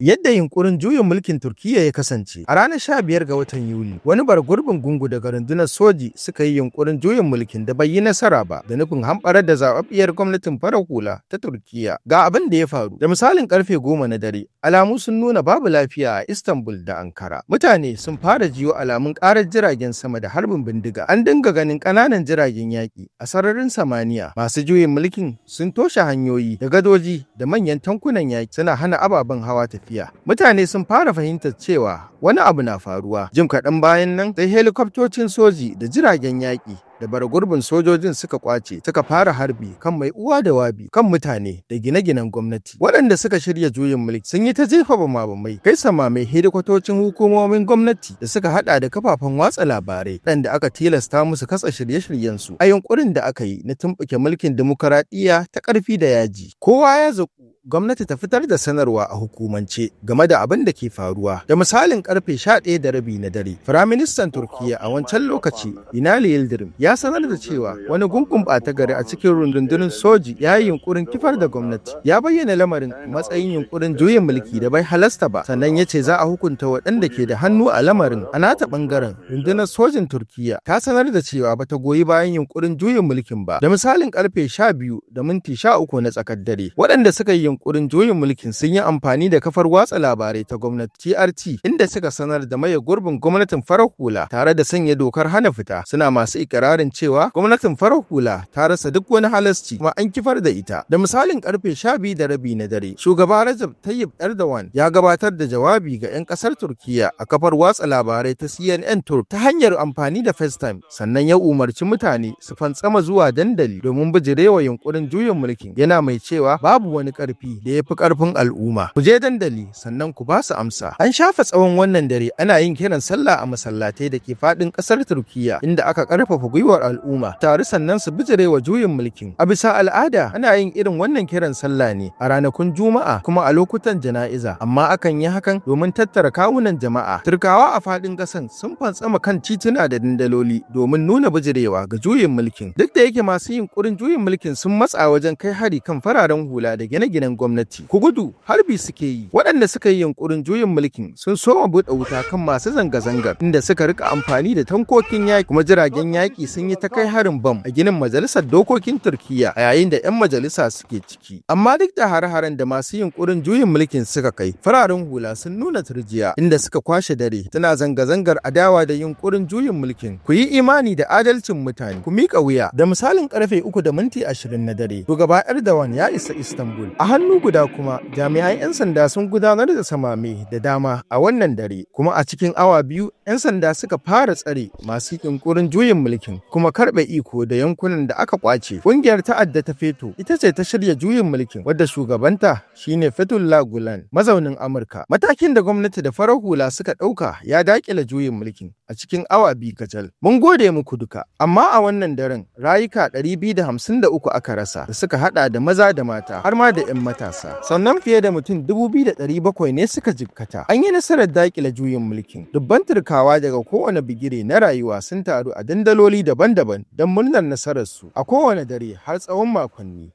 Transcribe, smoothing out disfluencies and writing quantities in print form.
Yadda yunƙurin juyin mulkin Turkiyya ya kasance a ranar 15 ga watan Yuli, wani bargurbin gungu daga rundunar soji suka yi yunƙurin juyin mulkin da bai yi nasara ba da nufin hamɓarar da zaɓaɓɓiyar gwamnatin farar hula ta Turkiyya. Ga abin da ya faru. Da misalin karfe 10 na dare, alamu sun nuna babu lafiya a Istanbul da Ankara. Mutane sun fara jiyo alamun ƙarar jiragen sama da harbin bindiga. An dinga ganin ƙananan jiragen yaƙi a sararin samaniya. Masu juyin mulkin sun toshe hanyoyi da gadoji da manyan tankunan yaƙi suna hana ababen hawa tafiya. Mutane sun fara fahimtar cewa wani abu na faruwa. Jim kaɗan bayan nan sai helikwabtocin soji da jiragen yaƙi da baragurbin sojojin suka kwace suka fara harbi kan mai uwa da wabi kan mutane da gine-ginen gwamnati. Waɗanda suka shirya juyin mulki sun yi ta jefa bamabamai kai samamai hedikwatocin hukumomin gwamnati da suka hada da kafafen watsa labarai waɗanda aka tilasta musu katsa shirye-shiryensu a yunkurin da aka yi na tumɓuke mulkin dimokuraɗiyya ta ƙarfi da yaji. Kowa ya zaku gwamnati ta fitar da sanarwa a hukumance game da abin da ke faruwa. Da misalin karfe 11:30 na dare, Firaministan Turkiyya a wancan lokaci, Binali Yildirim, ya sanar da cewa wani gungun ɓata-gari a cikin rundunar soji ya yi yunkurin kifar da gwamnati. Ya bayyana lamarin matsayin yunkurin juyin mulki da bai halasta ba, sannan ya ce za a hukunta waɗanda ke da hannu a lamarin. A nata ɓangaren, rundunar sojin Turkiyya ta sanar da cewa bata goyi bayan yunkurin juyin mulkin ba. Da misalin karfe 12:13 na tsakar dare, waɗanda suka yi yunkurin juyin mulkin sun yi amfani da kafar watsa labarai ta gwamnati TRT, inda suka sanar da maye gurbin gwamnatin farar hula tare da sanya dokar hana fita. Suna masu ikirarin cewa gwamnatin farar hula ta rasa duk wani halasci kuma an kifar da ita. Da misalin karfe 12:30 na dare, shugaba Recep Tayyip Erdogan ya gabatar da jawabi ga 'yan kasar Turkiyya a kafar watsa labarai ta CNN Turk ta hanyar amfani da FaceTime, sannan ya umarci mutane su fantsama zuwa dandali domin bijirewa yunkurin juyin mulkin, yana mai cewa babu wani karfi da ya fi ƙarfin al'umma. Ku je dandali sannan ku ba su amsa. An shafa tsawon wannan dare ana yin kiran sallah a masallatai da ke faɗin ƙasar Turkiyya, inda aka ƙarfafa gwiwar al'umma tare sannan su bijirewa juyin mulkin. A bisa al'ada ana yin irin wannan kiran sallah ne a ranakun Juma'a kuma a lokutan jana'iza, amma akan yi hakan domin tattara kawunan jama'a. Turkawa a faɗin ƙasan sun fantsama kan tituna da dandaloli domin nuna bijirewa ga juyin mulkin. Duk da yake masu yunkurin juyin mulkin sun matsa wajen kai hari kan fararen hula da gine-ginen gwamnati. Ku gudu, harbi suke yi. Waɗanda suka yi yunkurin juyin mulkin sun soma buɗe wuta kan masu zanga-zangar, inda suka rika amfani da tankokin yaƙi, kuma jiragen yaƙi sun yi ta kai harin bam a ginin majalisar dokokin Turkiyya a yayin da 'yan majalisa suke ciki. Amma duk da hare-haren da masu yunkurin juyin mulkin suka kai, fararen hula sun nuna turjiya, inda suka kwashe dare tana zanga-zangar adawa da yunkurin juyin mulkin. Ku yi imani da adalcin mutane, ku miƙa wuya. Da misalin karfe 3:20 na dare, shugaba Erdogan ya isa Istanbul. A hannu guda kuma jami'an 'yan sanda sun gudanar da samame da dama a wannan dare, kuma a cikin awa biyu 'yan sanda suka fara tsare masu yunkurin juyin mulkin kuma karɓe iko da yankunan da aka kwace. Ƙungiyar ta'adda ta FETO ita ce ta shirya juyin mulkin, wadda shugabanta shine Fethullah Gulen, mazaunin Amurka. Matakin da gwamnati da farar hula suka ɗauka ya daƙile juyin mulkin a cikin awa biyu kacal. Mun gode muku duka, amma a wannan daren rayuka 253 aka rasa da suka hada da maza da mata har ma da 'yan matasa. Sannan fiye da mutum 2,700 ne suka jikkata. An yi nasarar daƙile juyin mulkin. Dubban Turkawa daga kowane bigire na rayuwa sun taru a dandaloli daban-daban don murnar nasararsu a kowane dare har tsawon makonni.